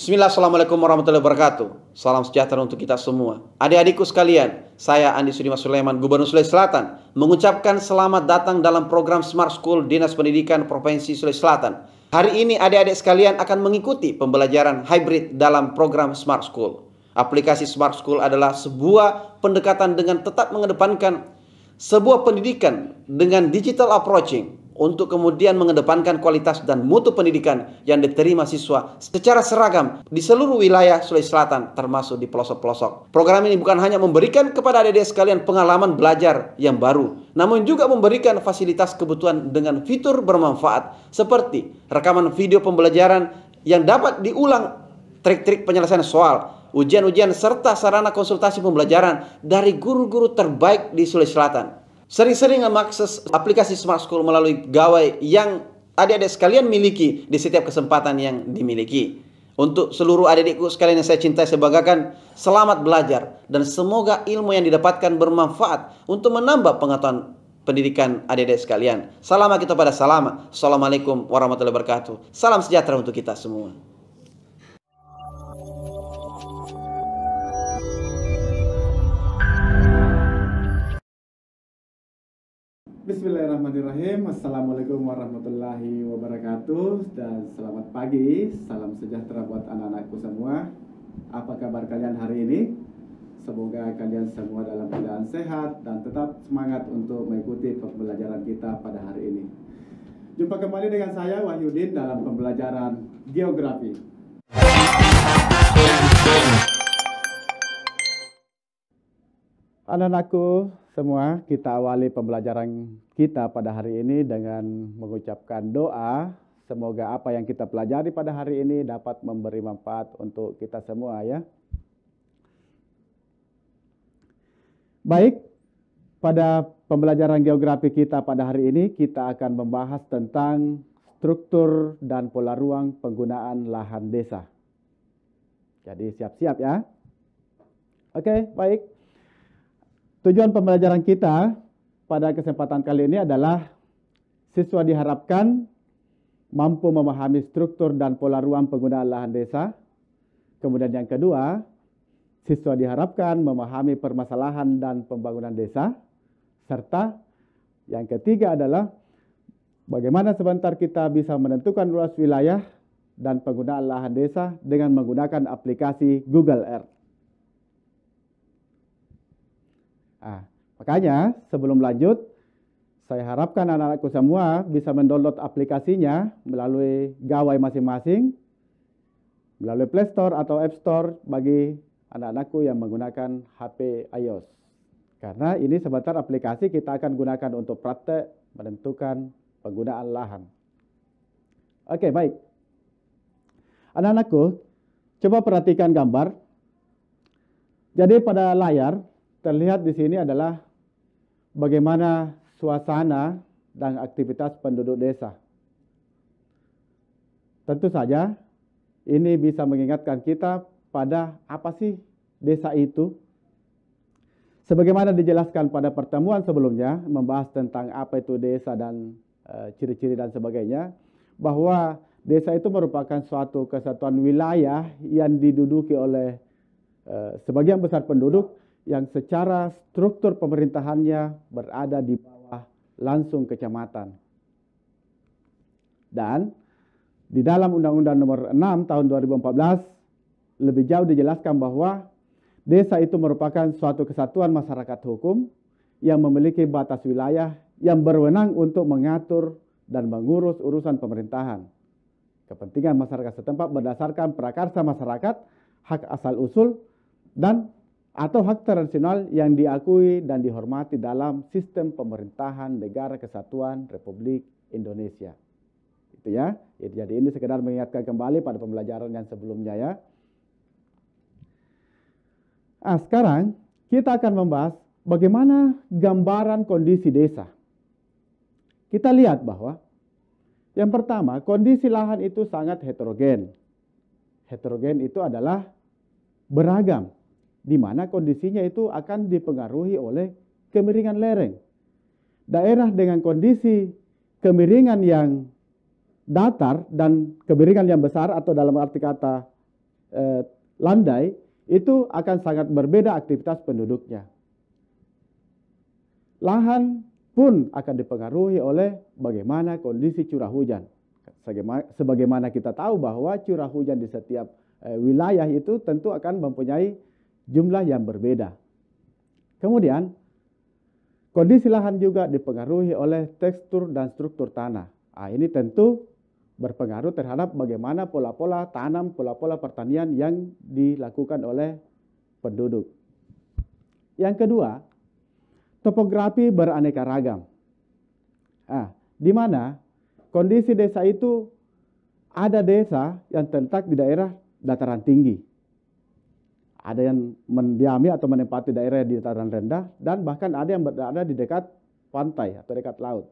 Bismillah, Assalamualaikum warahmatullahi wabarakatuh. Salam sejahtera untuk kita semua. Adik-adikku sekalian, saya Andi Sudimas Sulaiman, Gubernur Sulawesi Selatan, mengucapkan selamat datang dalam program Smart School Dinas Pendidikan Provinsi Sulawesi Selatan. Hari ini adik-adik sekalian akan mengikuti pembelajaran hybrid dalam program Smart School. Aplikasi Smart School adalah sebuah pendekatan dengan tetap mengedepankan sebuah pendidikan dengan digital approaching, untuk kemudian mengedepankan kualitas dan mutu pendidikan yang diterima siswa secara seragam di seluruh wilayah Sulawesi Selatan, termasuk di pelosok-pelosok. Program ini bukan hanya memberikan kepada adik-adik sekalian pengalaman belajar yang baru, namun juga memberikan fasilitas kebutuhan dengan fitur bermanfaat seperti rekaman video pembelajaran yang dapat diulang, trik-trik penyelesaian soal, ujian-ujian, serta sarana konsultasi pembelajaran dari guru-guru terbaik di Sulawesi Selatan. Sering-sering mengakses aplikasi Smart School melalui gawai yang adik-adik sekalian miliki di setiap kesempatan yang dimiliki. Untuk seluruh adik-adikku sekalian yang saya cintai, saya banggakan, selamat belajar dan semoga ilmu yang didapatkan bermanfaat untuk menambah pengetahuan pendidikan adik-adik sekalian. Salam kita pada salam. Assalamualaikum warahmatullahi wabarakatuh. Salam sejahtera untuk kita semua. Bismillahirrahmanirrahim. Assalamualaikum warahmatullahi wabarakatuh. Dan selamat pagi. Salam sejahtera buat anak-anakku semua. Apa kabar kalian hari ini? Semoga kalian semua dalam keadaan sehat dan tetap semangat untuk mengikuti pembelajaran kita pada hari ini. Jumpa kembali dengan saya Wahyudin dalam pembelajaran geografi. Anak-anakku semua, kita awali pembelajaran kita pada hari ini dengan mengucapkan doa. Semoga apa yang kita pelajari pada hari ini dapat memberi manfaat untuk kita semua ya. Baik, pada pembelajaran geografi kita pada hari ini kita akan membahas tentang struktur dan pola ruang penggunaan lahan desa. Jadi siap-siap ya. Oke, baik. Tujuan pembelajaran kita pada kesempatan kali ini adalah siswa diharapkan mampu memahami struktur dan pola ruang penggunaan lahan desa. Kemudian yang kedua, siswa diharapkan memahami permasalahan dan pembangunan desa. Serta yang ketiga adalah bagaimana sebentar kita bisa menentukan luas wilayah dan penggunaan lahan desa dengan menggunakan aplikasi Google Earth. Makanya sebelum lanjut, saya harapkan anak-anakku semua bisa mendownload aplikasinya melalui gawai masing-masing, melalui Play Store atau App Store bagi anak-anakku yang menggunakan HP iOS. Karena ini sebentar aplikasi kita akan gunakan untuk praktek menentukan penggunaan lahan. Oke, baik. Anak-anakku, coba perhatikan gambar. Jadi pada layar terlihat di sini adalah bagaimana suasana dan aktivitas penduduk desa. Tentu saja ini bisa mengingatkan kita pada apa sih desa itu. Sebagaimana dijelaskan pada pertemuan sebelumnya membahas tentang apa itu desa dan ciri-ciri dan sebagainya, bahwa desa itu merupakan suatu kesatuan wilayah yang diduduki oleh sebagian besar penduduk yang secara struktur pemerintahannya berada di bawah langsung kecamatan. Dan di dalam Undang-Undang Nomor 6 Tahun 2014 lebih jauh dijelaskan bahwa desa itu merupakan suatu kesatuan masyarakat hukum yang memiliki batas wilayah yang berwenang untuk mengatur dan mengurus urusan pemerintahan, kepentingan masyarakat setempat berdasarkan prakarsa masyarakat, hak asal usul, dan atau hak tradisional yang diakui dan dihormati dalam sistem pemerintahan Negara Kesatuan Republik Indonesia. Itu ya. Jadi ini sekedar mengingatkan kembali pada pembelajaran yang sebelumnya ya. Sekarang kita akan membahas bagaimana gambaran kondisi desa. Kita lihat bahwa yang pertama, kondisi lahan itu sangat heterogen. Heterogen itu adalah beragam, di mana kondisinya itu akan dipengaruhi oleh kemiringan lereng. Daerah dengan kondisi kemiringan yang datar dan kemiringan yang besar atau dalam arti kata landai, itu akan sangat berbeda aktivitas penduduknya. Lahan pun akan dipengaruhi oleh bagaimana kondisi curah hujan. Sebagaimana kita tahu bahwa curah hujan di setiap wilayah itu tentu akan mempunyai jumlah yang berbeda. Kemudian, kondisi lahan juga dipengaruhi oleh tekstur dan struktur tanah. Ini tentu berpengaruh terhadap bagaimana pola-pola tanam, pola-pola pertanian yang dilakukan oleh penduduk. Yang kedua, topografi beraneka ragam. Di mana kondisi desa itu ada desa yang terletak di daerah dataran tinggi. Ada yang mendiami atau menempati daerah di dataran rendah, dan bahkan ada yang berada di dekat pantai atau dekat laut.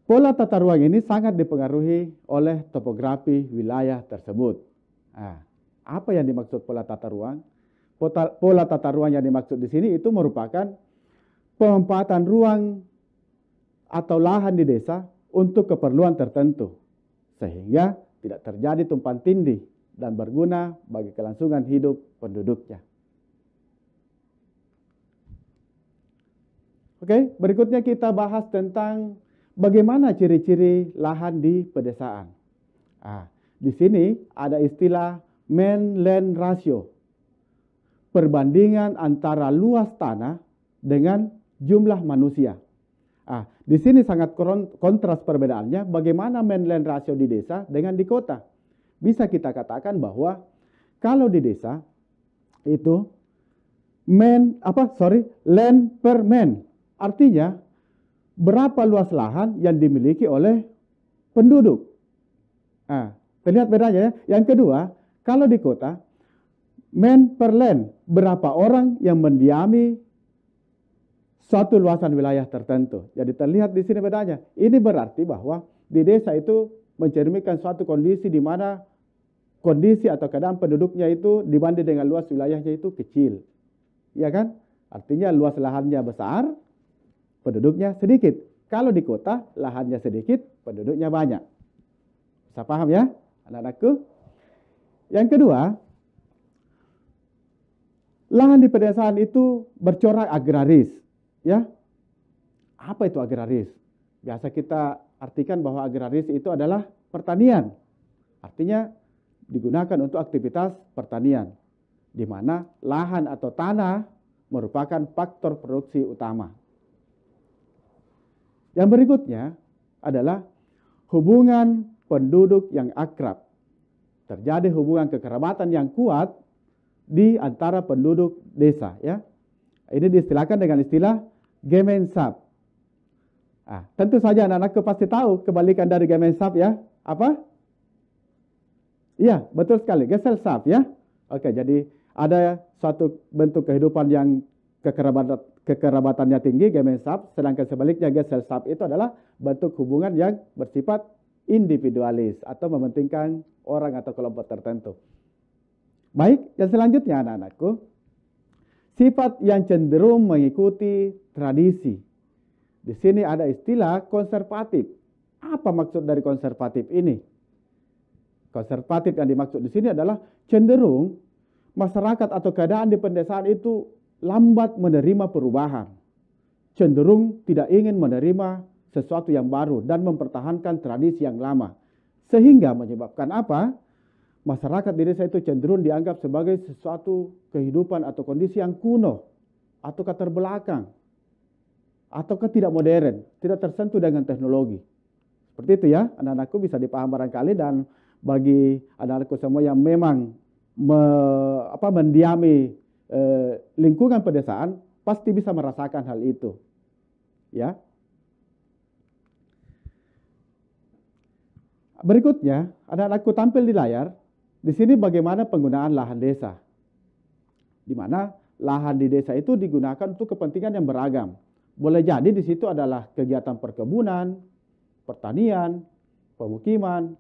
Pola tata ruang ini sangat dipengaruhi oleh topografi wilayah tersebut. Apa yang dimaksud pola tata ruang? Pola tata ruang yang dimaksud di sini itu merupakan penempatan ruang atau lahan di desa untuk keperluan tertentu, sehingga tidak terjadi tumpang tindih dan berguna bagi kelangsungan hidup penduduknya. Oke, berikutnya kita bahas tentang bagaimana ciri-ciri lahan di pedesaan. Di sini ada istilah man-land ratio, perbandingan antara luas tanah dengan jumlah manusia. Di sini sangat kontras perbedaannya bagaimana man-land ratio di desa dengan di kota. Bisa kita katakan bahwa kalau di desa itu land per man, artinya berapa luas lahan yang dimiliki oleh penduduk. Terlihat bedanya ya. Yang kedua, kalau di kota man per land, berapa orang yang mendiami suatu luasan wilayah tertentu. Jadi terlihat di sini bedanya. Ini berarti bahwa di desa itu mencerminkan suatu kondisi di mana kondisi atau keadaan penduduknya itu dibanding dengan luas wilayahnya itu kecil. Ya kan? Artinya luas lahannya besar, penduduknya sedikit. Kalau di kota, lahannya sedikit, penduduknya banyak. Bisa paham ya, anak-anakku? Yang kedua, lahan di pedesaan itu bercorak agraris. Ya, apa itu agraris? Biasa kita artikan bahwa agraris itu adalah pertanian. Artinya digunakan untuk aktivitas pertanian, di mana lahan atau tanah merupakan faktor produksi utama. Yang berikutnya adalah hubungan penduduk yang akrab. Terjadi hubungan kekerabatan yang kuat di antara penduduk desa. Ya, ini diistilahkan dengan istilah Gemeinschaft. Tentu saja anak-anakku pasti tahu kebalikan dari Gemeinschaft ya. Apa? Iya, betul sekali. Gesellschaft ya. Oke, jadi ada suatu bentuk kehidupan yang kekerabatannya tinggi, Gemeinschaft. Sedangkan sebaliknya Gesellschaft itu adalah bentuk hubungan yang bersifat individualis atau mementingkan orang atau kelompok tertentu. Baik, yang selanjutnya anak-anakku, sifat yang cenderung mengikuti tradisi. Di sini ada istilah konservatif. Apa maksud dari konservatif ini? Konservatif yang dimaksud di sini adalah cenderung masyarakat atau keadaan di pedesaan itu lambat menerima perubahan. Cenderung tidak ingin menerima sesuatu yang baru dan mempertahankan tradisi yang lama. Sehingga menyebabkan apa? Masyarakat di desa itu cenderung dianggap sebagai sesuatu kehidupan atau kondisi yang kuno, ataukah terbelakang, ataukah tidak modern, tidak tersentuh dengan teknologi. Seperti itu ya, anak-anakku bisa dipaham barangkali, dan bagi anak-anakku semua yang memang mendiami lingkungan pedesaan, pasti bisa merasakan hal itu. Ya. Berikutnya, anak-anakku tampil di layar. Di sini bagaimana penggunaan lahan desa. Di mana lahan di desa itu digunakan untuk kepentingan yang beragam. Boleh jadi di situ adalah kegiatan perkebunan, pertanian, pemukiman,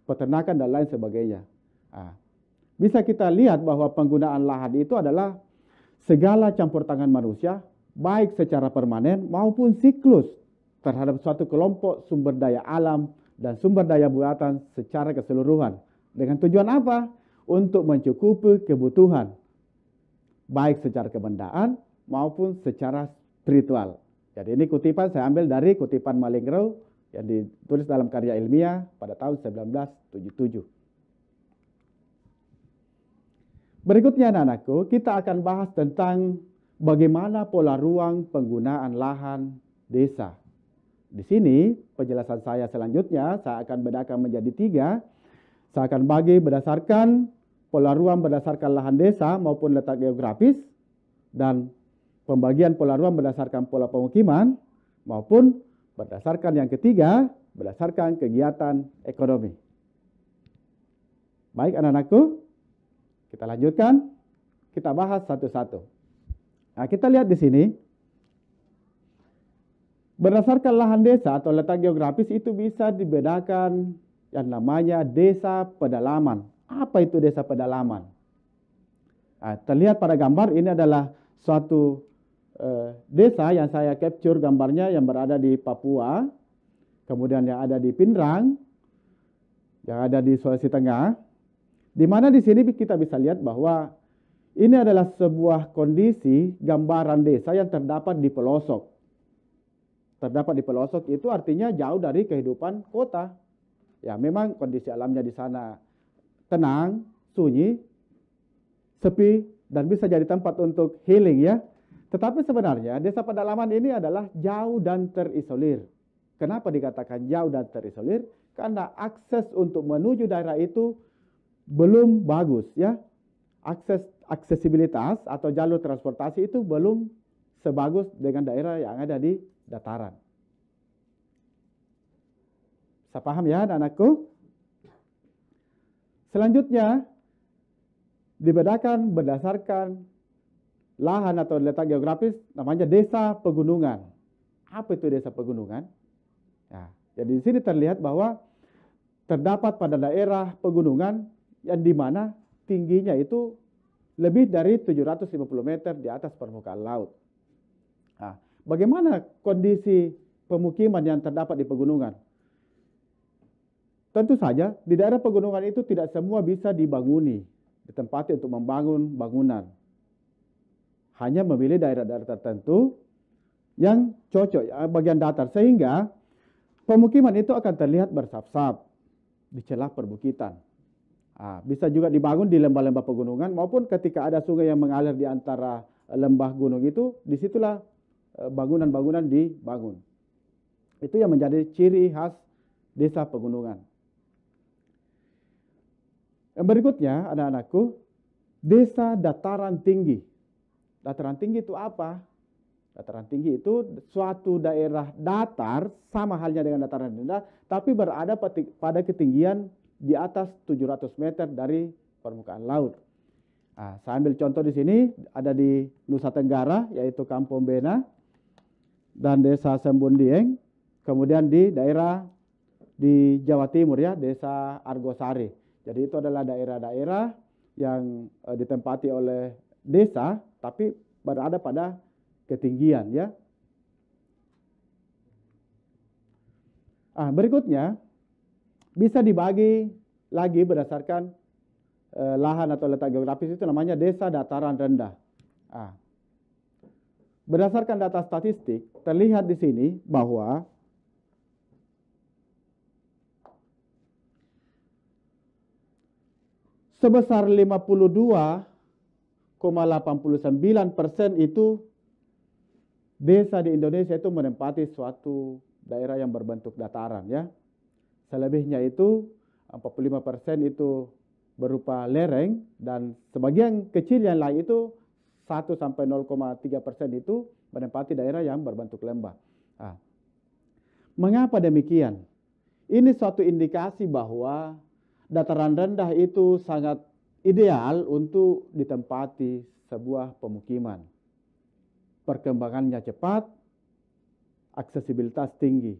peternakan, dan lain sebagainya. Bisa kita lihat bahwa penggunaan lahan itu adalah segala campur tangan manusia, baik secara permanen maupun siklus terhadap suatu kelompok sumber daya alam dan sumber daya buatan secara keseluruhan. Dengan tujuan apa? Untuk mencukupi kebutuhan, baik secara kebendaan maupun secara spiritual. Jadi ini kutipan saya ambil dari kutipan Malingro yang ditulis dalam karya ilmiah pada tahun 1977. Berikutnya anak-anakku, kita akan bahas tentang bagaimana pola ruang penggunaan lahan desa. Di sini penjelasan saya selanjutnya saya akan bedakan menjadi 3. Saya akan bagi berdasarkan pola ruang berdasarkan lahan desa maupun letak geografis, dan pembagian pola ruang berdasarkan pola pemukiman, maupun berdasarkan yang ketiga berdasarkan kegiatan ekonomi. Baik anak-anakku, kita lanjutkan, kita bahas satu-satu. Nah, kita lihat di sini. Berdasarkan lahan desa atau letak geografis itu bisa dibedakan yang namanya desa pedalaman. Apa itu desa pedalaman? Nah, terlihat pada gambar ini adalah suatu desa yang saya capture gambarnya yang berada di Papua, kemudian yang ada di Pindrang, yang ada di Sulawesi Tengah, di mana di sini kita bisa lihat bahwa ini adalah sebuah kondisi gambaran desa yang terdapat di pelosok. Terdapat di pelosok itu artinya jauh dari kehidupan kota. Ya, memang kondisi alamnya di sana tenang, sunyi, sepi, dan bisa jadi tempat untuk healing ya. Tetapi sebenarnya desa pedalaman ini adalah jauh dan terisolir. Kenapa dikatakan jauh dan terisolir? Karena akses untuk menuju daerah itu belum bagus ya. Aksesibilitas atau jalur transportasi itu belum sebagus dengan daerah yang ada di dataran. Bisa paham ya anak-anakku? Selanjutnya dibedakan berdasarkan lahan atau letak geografis, namanya desa pegunungan. Apa itu desa pegunungan? Nah, jadi di sini terlihat bahwa terdapat pada daerah pegunungan yang di mana tingginya itu lebih dari 750 meter di atas permukaan laut. Nah, bagaimana kondisi pemukiman yang terdapat di pegunungan? Tentu saja di daerah pegunungan itu tidak semua bisa dibanguni, ditempati untuk membangun bangunan. Hanya memilih daerah-daerah tertentu yang cocok bagian datar, sehingga pemukiman itu akan terlihat bersap-sap di celah perbukitan. Bisa juga dibangun di lembah-lembah pegunungan, maupun ketika ada sungai yang mengalir di antara lembah gunung itu, disitulah bangunan-bangunan dibangun. Itu yang menjadi ciri khas desa pegunungan. Yang berikutnya, anak-anakku, desa dataran tinggi. Dataran tinggi itu apa? Dataran tinggi itu suatu daerah datar, sama halnya dengan dataran rendah, tapi berada pada ketinggian di atas 700 meter dari permukaan laut. Saya ambil contoh di sini, ada di Nusa Tenggara, yaitu Kampung Bena dan desa Sembundieng, kemudian di daerah di Jawa Timur ya, desa Argosari. Jadi itu adalah daerah-daerah yang ditempati oleh desa, tapi berada pada ketinggian ya. Berikutnya bisa dibagi lagi berdasarkan lahan atau letak geografis, itu namanya desa dataran rendah. Berdasarkan data statistik terlihat di sini bahwa sebesar 52,89% itu desa di Indonesia itu menempati suatu daerah yang berbentuk dataran ya. Selebihnya itu 45% itu berupa lereng, dan sebagian kecil yang lain itu 1-0,3% itu menempati daerah yang berbentuk lembah. Mengapa demikian? Ini suatu indikasi bahwa dataran rendah itu sangat ideal untuk ditempati sebuah pemukiman. Perkembangannya cepat, aksesibilitas tinggi.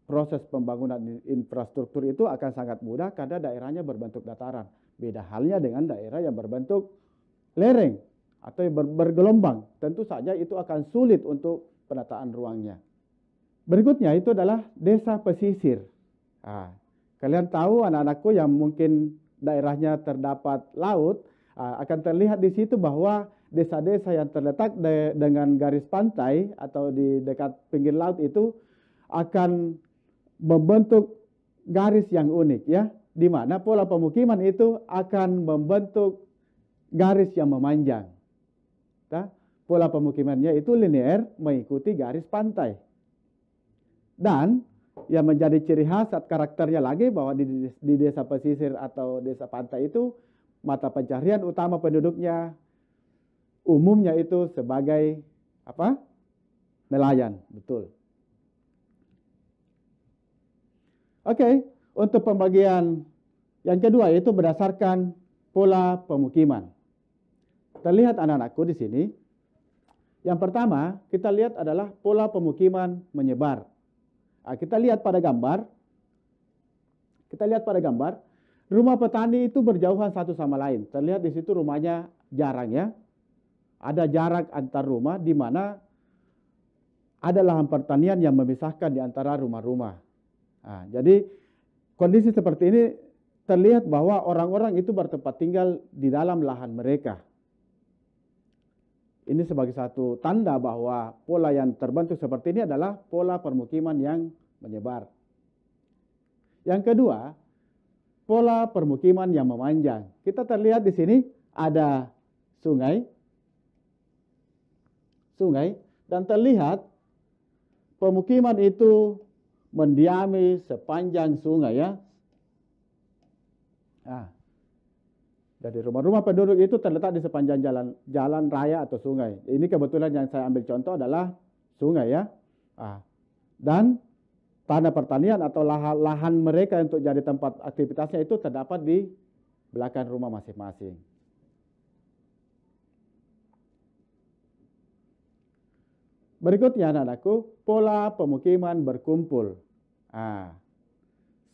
Proses pembangunan infrastruktur itu akan sangat mudah karena daerahnya berbentuk dataran. Beda halnya dengan daerah yang berbentuk lereng atau bergelombang. Tentu saja itu akan sulit untuk penataan ruangnya. Berikutnya itu adalah desa pesisir. Ah, kalian tahu anak-anakku yang mungkin daerahnya terdapat laut, akan terlihat di situ bahwa desa-desa yang terletak dengan garis pantai atau di dekat pinggir laut itu akan membentuk garis yang unik ya, di mana pola pemukiman itu akan membentuk garis yang memanjang. Pola pemukimannya itu linear mengikuti garis pantai. Dan yang menjadi ciri khas atau karakternya lagi bahwa di desa pesisir atau desa pantai itu mata pencaharian utama penduduknya umumnya itu sebagai apa? Nelayan, betul. Oke, untuk pembagian yang kedua yaitu berdasarkan pola pemukiman. Terlihat anak-anakku di sini. Yang pertama kita lihat adalah pola pemukiman menyebar. Kita lihat pada gambar. Rumah petani itu berjauhan satu sama lain. Terlihat di situ rumahnya jarang ya. Ada jarak antar rumah di mana ada lahan pertanian yang memisahkan di antara rumah-rumah. Jadi kondisi seperti ini terlihat bahwa orang-orang itu bertempat tinggal di dalam lahan mereka. Ini sebagai satu tanda bahwa pola yang terbentuk seperti ini adalah pola permukiman yang menyebar. Yang kedua, pola permukiman yang memanjang. Kita terlihat di sini ada sungai, dan terlihat pemukiman itu mendiami sepanjang sungai ya. Jadi rumah-rumah penduduk itu terletak di sepanjang jalan raya atau sungai. Ini kebetulan yang saya ambil contoh adalah sungai ya. Dan tanah pertanian atau lahan mereka untuk jadi tempat aktivitasnya itu terdapat di belakang rumah masing-masing. Berikutnya anak-anakku, pola pemukiman berkumpul.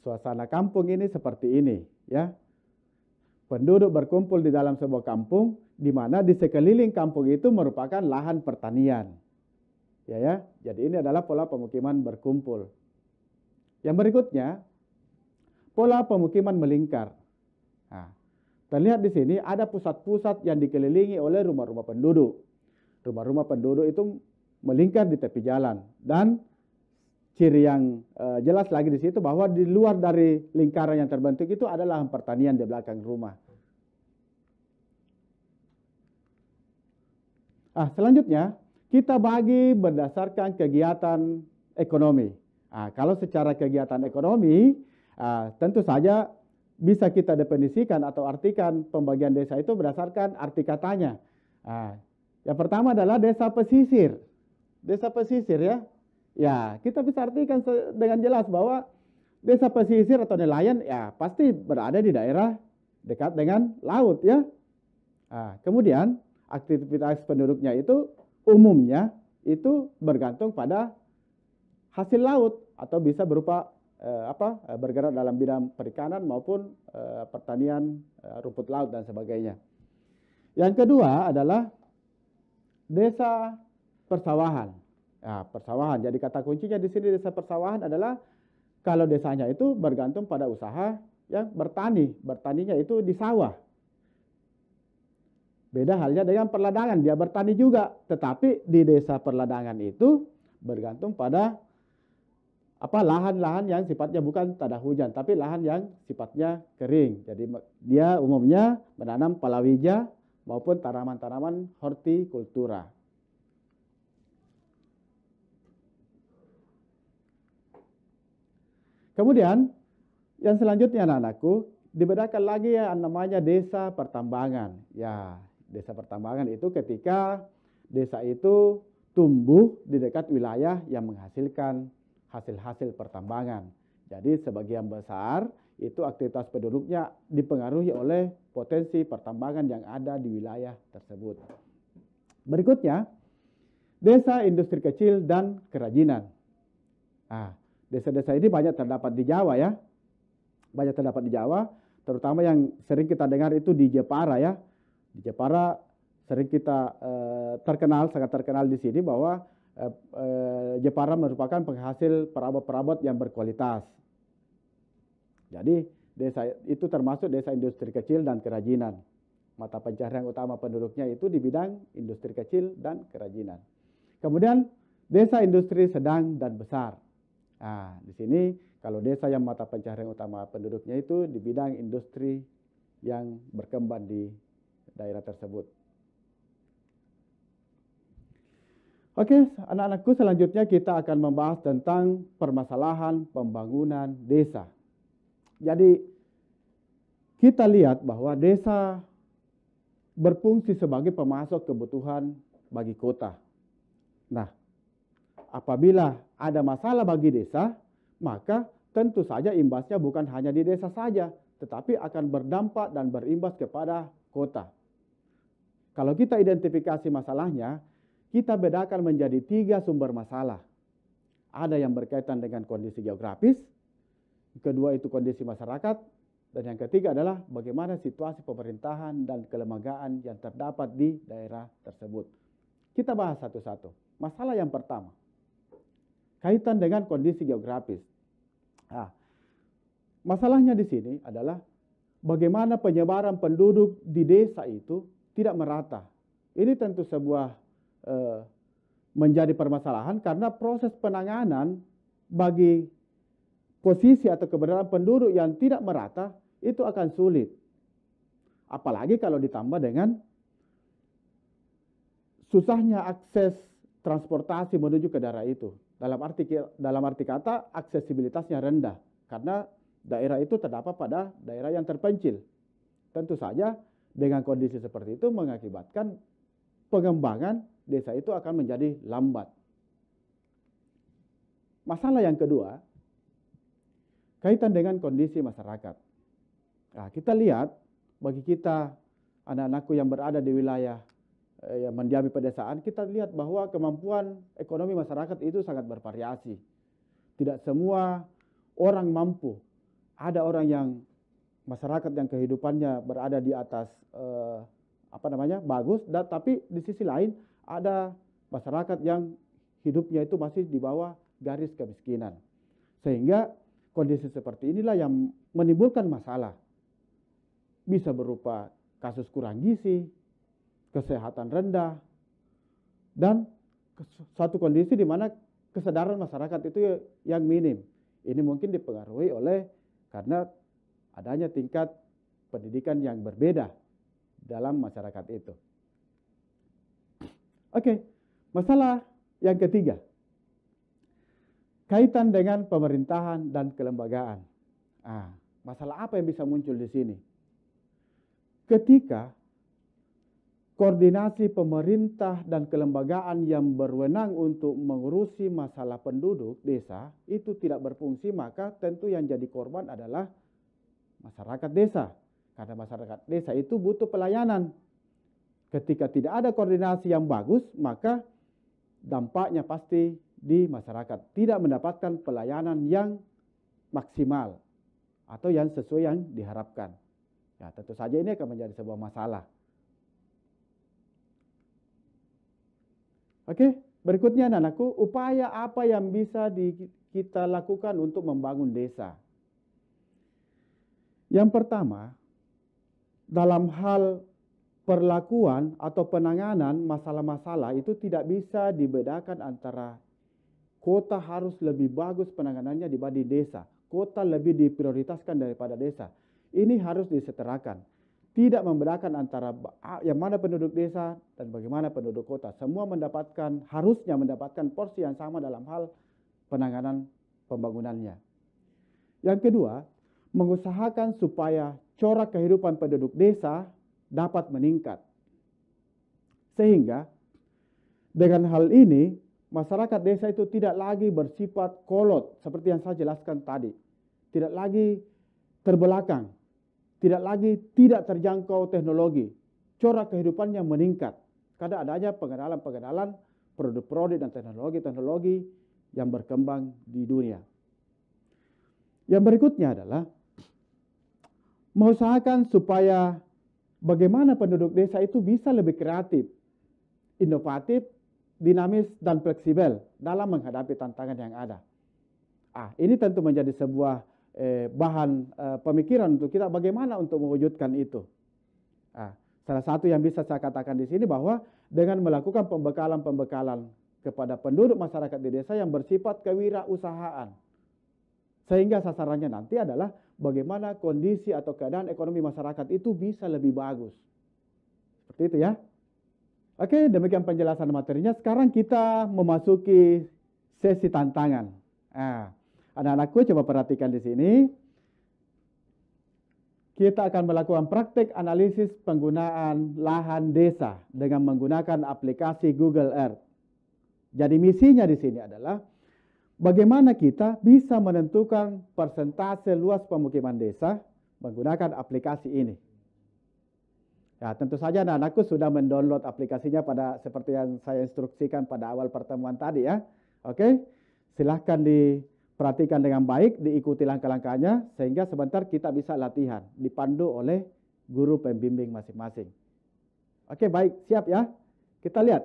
Suasana kampung ini seperti ini ya. Penduduk berkumpul di dalam sebuah kampung, di mana di sekeliling kampung itu merupakan lahan pertanian. Ya. Jadi ini adalah pola pemukiman berkumpul. Yang berikutnya, pola pemukiman melingkar. Terlihat di sini ada pusat-pusat yang dikelilingi oleh rumah-rumah penduduk. Rumah-rumah penduduk itu melingkar di tepi jalan. Dan ciri yang jelas lagi di situ bahwa di luar dari lingkaran yang terbentuk itu adalah lahan pertanian di belakang rumah. Selanjutnya kita bagi berdasarkan kegiatan ekonomi. Kalau secara kegiatan ekonomi tentu saja bisa kita definisikan atau artikan pembagian desa itu berdasarkan arti katanya. Yang pertama adalah desa pesisir. Desa pesisir ya. Ya, kita bisa artikan dengan jelas bahwa desa pesisir atau nelayan ya pasti berada di daerah dekat dengan laut ya. Kemudian aktivitas penduduknya itu umumnya itu bergantung pada hasil laut atau bisa berupa bergerak dalam bidang perikanan maupun pertanian rumput laut dan sebagainya. Yang kedua adalah desa persawahan. Persawahan. Jadi kata kuncinya di sini desa persawahan adalah kalau desanya itu bergantung pada usaha yang bertani. Bertaninya itu di sawah. Beda halnya dengan perladangan. Dia bertani juga. Tetapi di desa perladangan itu bergantung pada lahan-lahan yang sifatnya bukan tada hujan. Tapi lahan yang sifatnya kering. Jadi dia umumnya menanam palawija maupun tanaman-tanaman hortikultura. Kemudian yang selanjutnya anak-anakku dibedakan lagi yang namanya desa pertambangan. Ya, desa pertambangan itu ketika desa itu tumbuh di dekat wilayah yang menghasilkan hasil-hasil pertambangan. Jadi sebagian besar itu aktivitas penduduknya dipengaruhi oleh potensi pertambangan yang ada di wilayah tersebut. Berikutnya, desa industri kecil dan kerajinan. Desa-desa ini banyak terdapat di Jawa ya. Banyak terdapat di Jawa, terutama yang sering kita dengar itu di Jepara ya. Di Jepara sering kita sangat terkenal di sini bahwa Jepara merupakan penghasil perabot-perabot yang berkualitas. Jadi desa itu termasuk desa industri kecil dan kerajinan. Mata pencaharian utama penduduknya itu di bidang industri kecil dan kerajinan. Kemudian desa industri sedang dan besar. Nah, di sini kalau desa yang mata pencaharian utama penduduknya itu di bidang industri yang berkembang di daerah tersebut. Oke, anak-anakku, selanjutnya kita akan membahas tentang permasalahan pembangunan desa. Jadi, kita lihat bahwa desa berfungsi sebagai pemasok kebutuhan bagi kota. Nah, apabila ada masalah bagi desa, maka tentu saja imbasnya bukan hanya di desa saja, tetapi akan berdampak dan berimbas kepada kota. Kalau kita identifikasi masalahnya, kita bedakan menjadi 3 sumber masalah. Ada yang berkaitan dengan kondisi geografis, kedua itu kondisi masyarakat, dan yang ketiga adalah bagaimana situasi pemerintahan dan kelembagaan yang terdapat di daerah tersebut. Kita bahas satu-satu. Masalah yang pertama, kaitan dengan kondisi geografis. Nah, masalahnya di sini adalah bagaimana penyebaran penduduk di desa itu tidak merata. Ini tentu sebuah menjadi permasalahan karena proses penanganan bagi posisi atau keberadaan penduduk yang tidak merata itu akan sulit. Apalagi kalau ditambah dengan susahnya akses transportasi menuju ke daerah itu. Dalam arti kata aksesibilitasnya rendah karena daerah itu terdapat pada daerah yang terpencil. Tentu saja dengan kondisi seperti itu mengakibatkan pengembangan desa itu akan menjadi lambat. Masalah yang kedua, kaitan dengan kondisi masyarakat. Nah, kita lihat bagi kita anak-anakku yang berada di wilayah yang mendiami pedesaan, kita lihat bahwa kemampuan ekonomi masyarakat itu sangat bervariasi. Tidak semua orang mampu. Ada orang yang masyarakat yang kehidupannya berada di atas bagus, tapi di sisi lain ada masyarakat yang hidupnya itu masih di bawah garis kemiskinan. Sehingga kondisi seperti inilah yang menimbulkan masalah. Bisa berupa kasus kurang gizi, kesehatan rendah, dan suatu kondisi di mana kesadaran masyarakat itu yang minim. Ini mungkin dipengaruhi oleh karena adanya tingkat pendidikan yang berbeda dalam masyarakat itu. Oke, masalah yang ketiga, kaitan dengan pemerintahan dan kelembagaan. Masalah apa yang bisa muncul di sini? Ketika koordinasi pemerintah dan kelembagaan yang berwenang untuk mengurusi masalah penduduk desa itu tidak berfungsi, maka tentu yang jadi korban adalah masyarakat desa. Karena masyarakat desa itu butuh pelayanan. Ketika tidak ada koordinasi yang bagus, maka dampaknya pasti di masyarakat. Tidak mendapatkan pelayanan yang maksimal atau yang sesuai yang diharapkan. Ya, tentu saja ini akan menjadi sebuah masalah. Oke, berikutnya anak-anakku, upaya apa yang bisa kita lakukan untuk membangun desa? Yang pertama, dalam hal perlakuan atau penanganan masalah-masalah itu tidak bisa dibedakan antara kota harus lebih bagus penanganannya dibanding desa. Kota lebih diprioritaskan daripada desa. Ini harus disetarakan. Tidak membedakan antara yang mana penduduk desa dan bagaimana penduduk kota. Semua harusnya mendapatkan porsi yang sama dalam hal penanganan pembangunannya. Yang kedua, mengusahakan supaya corak kehidupan penduduk desa dapat meningkat. Sehingga dengan hal ini masyarakat desa itu tidak lagi bersifat kolot seperti yang saya jelaskan tadi. Tidak lagi terbelakang, tidak lagi tidak terjangkau teknologi. Corak kehidupannya meningkat karena adanya pengenalan-pengenalan produk-produk dan teknologi-teknologi yang berkembang di dunia. Yang berikutnya adalah mengusahakan supaya bagaimana penduduk desa itu bisa lebih kreatif, inovatif, dinamis, dan fleksibel dalam menghadapi tantangan yang ada. Ini tentu menjadi sebuah bahan pemikiran untuk kita bagaimana untuk mewujudkan itu. Salah satu yang bisa saya katakan di sini bahwa dengan melakukan pembekalan-pembekalan kepada penduduk masyarakat di desa yang bersifat kewirausahaan, sehingga sasarannya nanti adalah bagaimana kondisi atau keadaan ekonomi masyarakat itu bisa lebih bagus. Seperti itu ya. Oke, demikian penjelasan materinya. Sekarang kita memasuki sesi tantangan. Anak-anakku coba perhatikan di sini. Kita akan melakukan praktek analisis penggunaan lahan desa dengan menggunakan aplikasi Google Earth. Jadi misinya di sini adalah bagaimana kita bisa menentukan persentase luas pemukiman desa menggunakan aplikasi ini. Ya, tentu saja anak-anakku sudah mendownload aplikasinya seperti yang saya instruksikan pada awal pertemuan tadi ya. Oke, silahkan diperhatikan dengan baik, diikuti langkah-langkahnya sehingga sebentar kita bisa latihan, dipandu oleh guru pembimbing masing-masing. Oke, baik, siap ya. Kita lihat.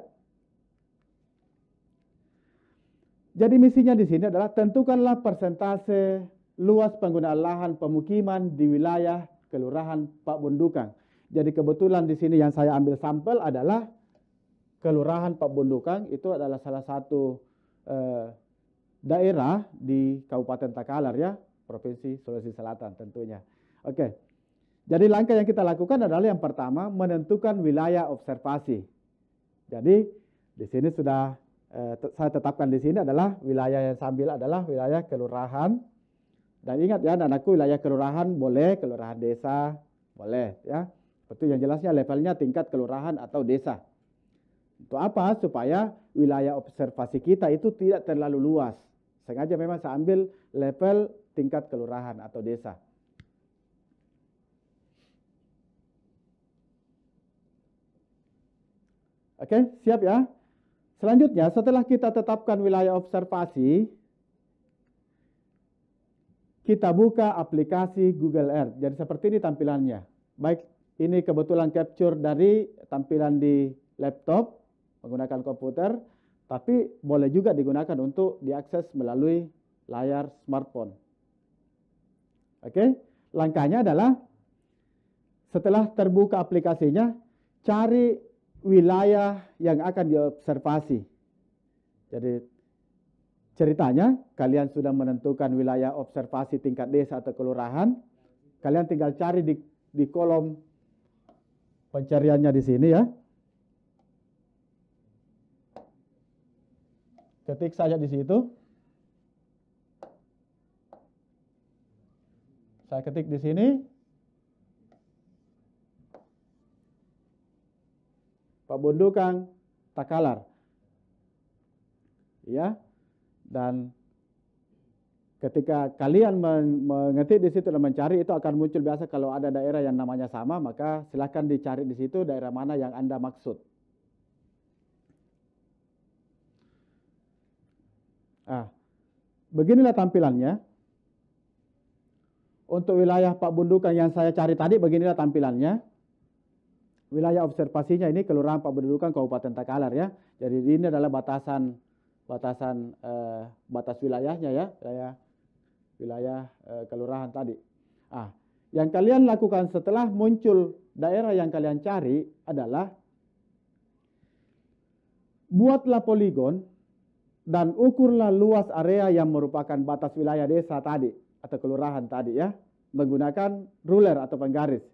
Jadi misinya di sini adalah tentukanlah persentase luas penggunaan lahan pemukiman di wilayah Kelurahan Pak Bundukang. Jadi kebetulan di sini yang saya ambil sampel adalah Kelurahan Pak Bundukang, itu adalah salah satu daerah di Kabupaten Takalar ya, Provinsi Sulawesi Selatan tentunya. Oke. Jadi langkah yang kita lakukan adalah yang pertama menentukan wilayah observasi. Jadi di sini sudah saya tetapkan di sini adalah wilayah yang saya ambil adalah wilayah kelurahan. Dan ingat ya anak-anakku, wilayah kelurahan boleh, kelurahan desa boleh ya. Betul, yang jelasnya levelnya tingkat kelurahan atau desa. Untuk apa? Supaya wilayah observasi kita itu tidak terlalu luas. Sengaja memang saya ambil level tingkat kelurahan atau desa. Oke, siap ya. Selanjutnya, setelah kita tetapkan wilayah observasi, kita buka aplikasi Google Earth. Jadi seperti ini tampilannya. Baik, ini kebetulan capture dari tampilan di laptop menggunakan komputer, tapi boleh juga digunakan untuk diakses melalui layar smartphone. Oke, langkahnya adalah setelah terbuka aplikasinya, cari wilayah yang akan diobservasi. Jadi ceritanya kalian sudah menentukan wilayah observasi tingkat desa atau kelurahan. Kalian tinggal cari di kolom pencariannya di sini ya. Ketik saja di situ. Saya ketik di sini. Pak Bundukang, Takalar. Ya. Dan ketika kalian mengetik di situ dan mencari, itu akan muncul biasa kalau ada daerah yang namanya sama, maka silakan dicari di situ daerah mana yang Anda maksud. Beginilah tampilannya. Untuk wilayah Pak Bundukang yang saya cari tadi, beginilah tampilannya. Wilayah observasinya ini Kelurahan Pak Bundukang, Kabupaten Takalar ya. Jadi ini adalah batas wilayahnya ya, wilayah kelurahan tadi. Yang kalian lakukan setelah muncul daerah yang kalian cari adalah buatlah poligon dan ukurlah luas area yang merupakan batas wilayah desa tadi atau kelurahan tadi ya, menggunakan ruler atau penggaris.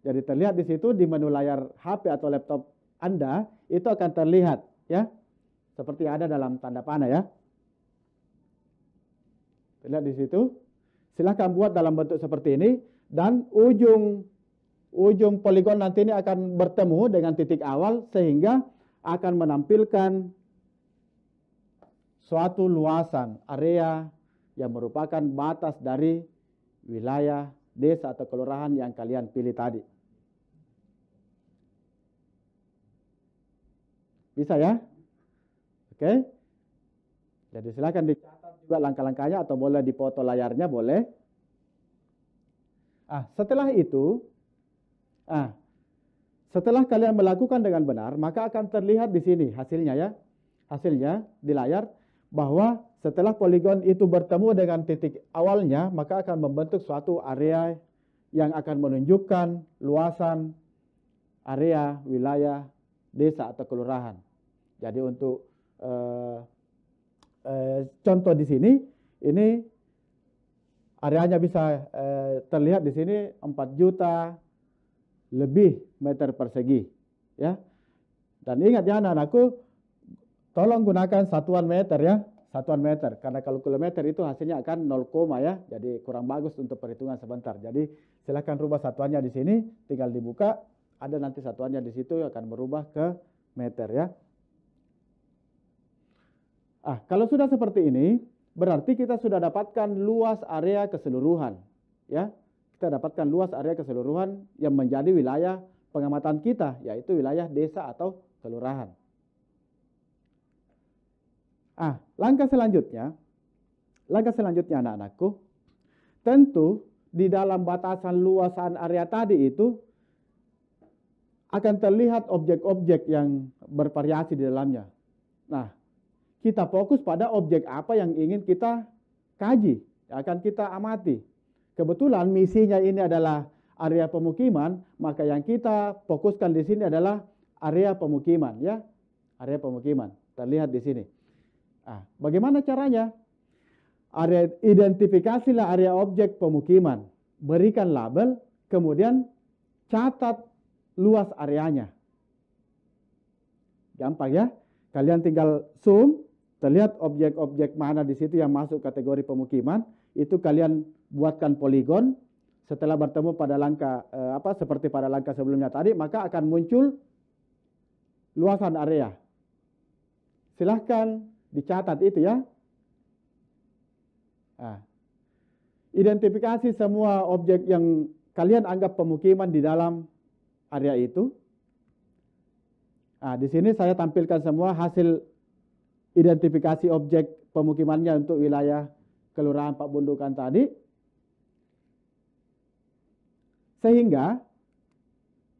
Jadi terlihat di situ di menu layar HP atau laptop Anda itu akan terlihat ya, seperti ada dalam tanda panah ya. Terlihat di situ. Silahkan buat dalam bentuk seperti ini dan ujung poligon nanti ini akan bertemu dengan titik awal sehingga akan menampilkan suatu luasan area yang merupakan batas dari wilayah desa atau kelurahan yang kalian pilih tadi. Bisa ya? Oke. Jadi silakan dicatat juga langkah-langkahnya atau boleh dipoto layarnya, boleh. Setelah itu, setelah kalian melakukan dengan benar, maka akan terlihat di sini hasilnya ya. Hasilnya di layar bahwa setelah poligon itu bertemu dengan titik awalnya, maka akan membentuk suatu area yang akan menunjukkan luasan area wilayah desa atau kelurahan. Jadi untuk contoh di sini, ini areanya bisa terlihat di sini 4 juta lebih meter persegi, ya. Dan ingat ya anak-anakku, tolong gunakan satuan meter ya, satuan meter. Karena kalau kilometer itu hasilnya akan 0, ya, jadi kurang bagus untuk perhitungan sebentar. Jadi silakan rubah satuannya di sini, tinggal dibuka, ada nanti satuannya di situ akan berubah ke meter ya. Kalau sudah seperti ini, berarti kita sudah dapatkan luas area keseluruhan, ya. Kita dapatkan luas area keseluruhan yang menjadi wilayah pengamatan kita, yaitu wilayah desa atau kelurahan. Langkah selanjutnya anak-anakku, tentu di dalam batasan luasan area tadi itu akan terlihat objek-objek yang bervariasi di dalamnya. Nah, kita fokus pada objek apa yang ingin kita kaji, akan kita amati. Kebetulan misinya ini adalah area pemukiman, maka yang kita fokuskan di sini adalah area pemukiman, ya. Area pemukiman terlihat di sini. Bagaimana caranya? Identifikasilah area objek pemukiman, berikan label, kemudian catat luas areanya. Gampang ya? Kalian tinggal zoom, terlihat objek-objek mana di situ yang masuk kategori pemukiman, itu kalian buatkan poligon. Setelah bertemu pada langkah seperti pada langkah sebelumnya tadi, maka akan muncul luasan area. Silahkan dicatat itu ya. Identifikasi semua objek yang kalian anggap pemukiman di dalam area itu. Di sini saya tampilkan semua hasil identifikasi objek pemukimannya untuk wilayah Kelurahan Pak Bundukan tadi. Sehingga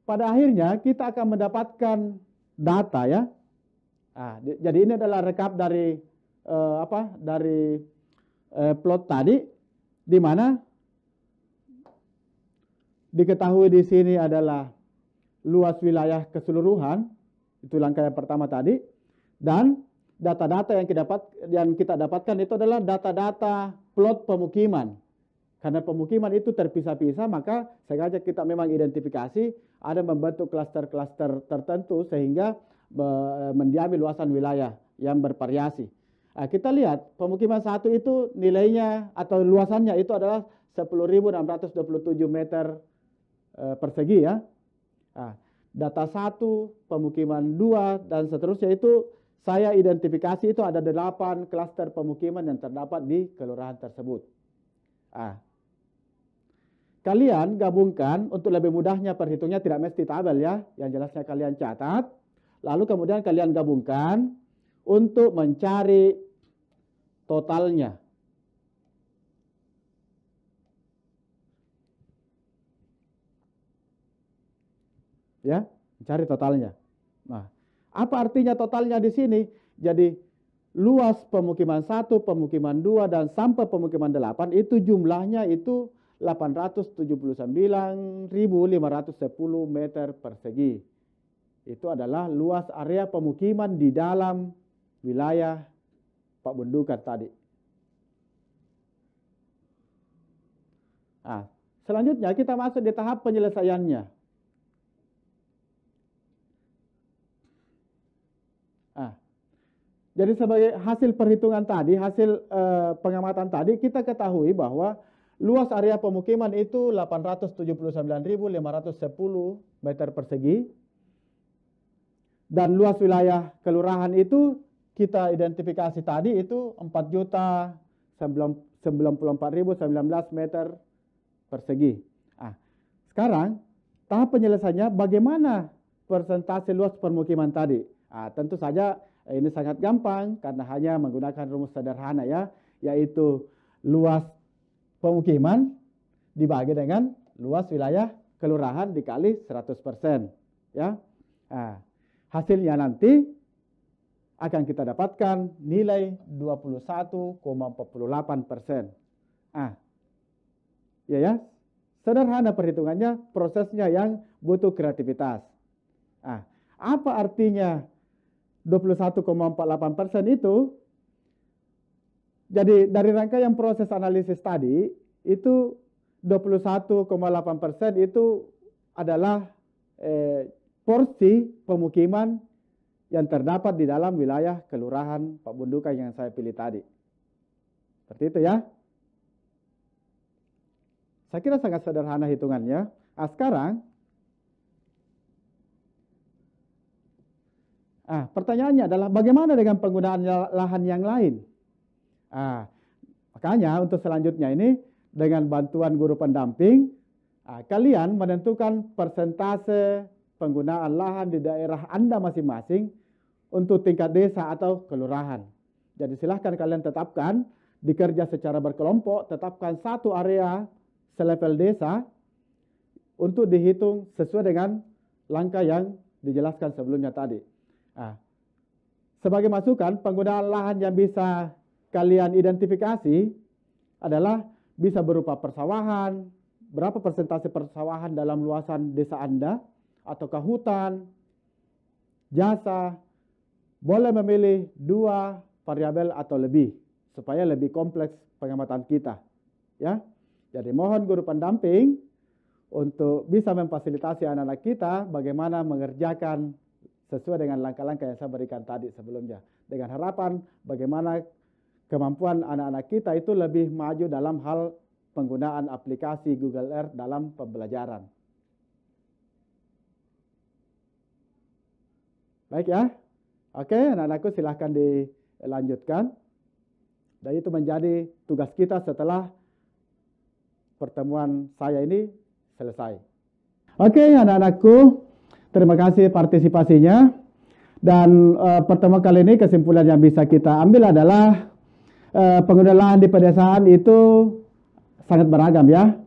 pada akhirnya kita akan mendapatkan data ya. Jadi ini adalah rekap dari plot tadi, di mana diketahui di sini adalah luas wilayah keseluruhan, itu langkah yang pertama tadi, dan data-data yang kita dapatkan itu adalah data-data plot pemukiman. Karena pemukiman itu terpisah-pisah, maka sengaja kita memang identifikasi, ada membentuk klaster-klaster tertentu sehingga mendiami luasan wilayah yang bervariasi. Kita lihat pemukiman satu itu nilainya atau luasannya itu adalah 10.627 meter persegi ya. Data 1, pemukiman 2 dan seterusnya itu saya identifikasi itu ada 8 klaster pemukiman yang terdapat di kelurahan tersebut. Kalian gabungkan untuk lebih mudahnya perhitungnya, tidak mesti tabel ya, yang jelasnya kalian catat. Lalu kemudian kalian gabungkan untuk mencari totalnya. Ya, mencari totalnya. Nah, apa artinya totalnya di sini? Jadi luas pemukiman 1, pemukiman 2 dan sampai pemukiman 8 itu jumlahnya itu 879.510 meter persegi. Itu adalah luas area pemukiman di dalam wilayah Pak Bundukan tadi. Selanjutnya kita masuk di tahap penyelesaiannya. Jadi sebagai hasil perhitungan tadi, hasil pengamatan tadi, kita ketahui bahwa luas area pemukiman itu 879.510 meter persegi. Dan luas wilayah kelurahan itu kita identifikasi tadi itu 4.094.019 meter persegi. Sekarang tahap penyelesaiannya bagaimana persentase luas permukiman tadi? Tentu saja ini sangat gampang karena hanya menggunakan rumus sederhana ya, yaitu luas pemukiman dibagi dengan luas wilayah kelurahan dikali 100%. Ya. Hasilnya nanti akan kita dapatkan nilai 21,48%. Ya, sederhana perhitungannya, prosesnya yang butuh kreativitas. Apa artinya 21,48% itu? Jadi dari rangkaian proses analisis tadi, itu 21,8% itu adalah porsi pemukiman yang terdapat di dalam wilayah kelurahan Pak Bundukan yang saya pilih tadi. Seperti itu ya. Saya kira sangat sederhana hitungannya. Sekarang, pertanyaannya adalah bagaimana dengan penggunaan lahan yang lain? Makanya untuk selanjutnya ini, dengan bantuan guru pendamping, kalian menentukan persentase penggunaan lahan di daerah Anda masing-masing untuk tingkat desa atau kelurahan. Jadi silahkan kalian tetapkan, dikerja secara berkelompok, tetapkan satu area selevel desa untuk dihitung sesuai dengan langkah yang dijelaskan sebelumnya tadi. Sebagai masukan, penggunaan lahan yang bisa kalian identifikasi adalah bisa berupa persawahan, berapa persentase persawahan dalam luasan desa Anda, ataukah hutan, jasa. Boleh memilih 2 variabel atau lebih supaya lebih kompleks pengamatan kita. Ya, jadi mohon guru pendamping untuk bisa memfasilitasi anak-anak kita bagaimana mengerjakan sesuai dengan langkah-langkah yang saya berikan tadi sebelumnya. Dengan harapan bagaimana kemampuan anak-anak kita itu lebih maju dalam hal penggunaan aplikasi Google Earth dalam pembelajaran. Baik ya. Oke, anak-anakku silahkan dilanjutkan. Dan itu menjadi tugas kita setelah pertemuan saya ini selesai. Oke, anak-anakku, terima kasih partisipasinya. Dan pertemuan kali ini kesimpulan yang bisa kita ambil adalah penggunaan lahan di pedesaan itu sangat beragam ya.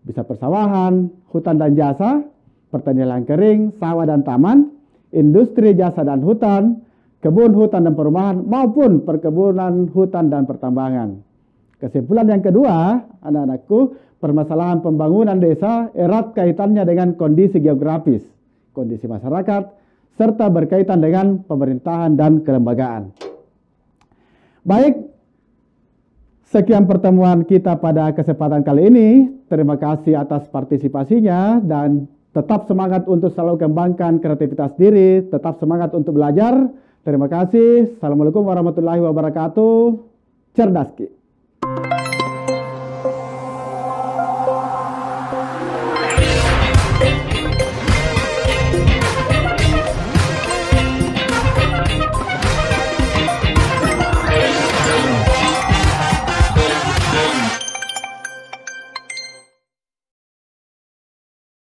Bisa persawahan, hutan dan jasa, pertanian lahan kering, sawah dan taman, industri jasa dan hutan, kebun hutan dan perumahan, maupun perkebunan hutan dan pertambangan. Kesimpulan yang kedua, anak-anakku, permasalahan pembangunan desa erat kaitannya dengan kondisi geografis, kondisi masyarakat, serta berkaitan dengan pemerintahan dan kelembagaan. Baik, sekian pertemuan kita pada kesempatan kali ini. Terima kasih atas partisipasinya dan tetap semangat untuk selalu kembangkan kreativitas diri, tetap semangat untuk belajar. Terima kasih. Assalamualaikum warahmatullahi wabarakatuh. Cerdas Ki.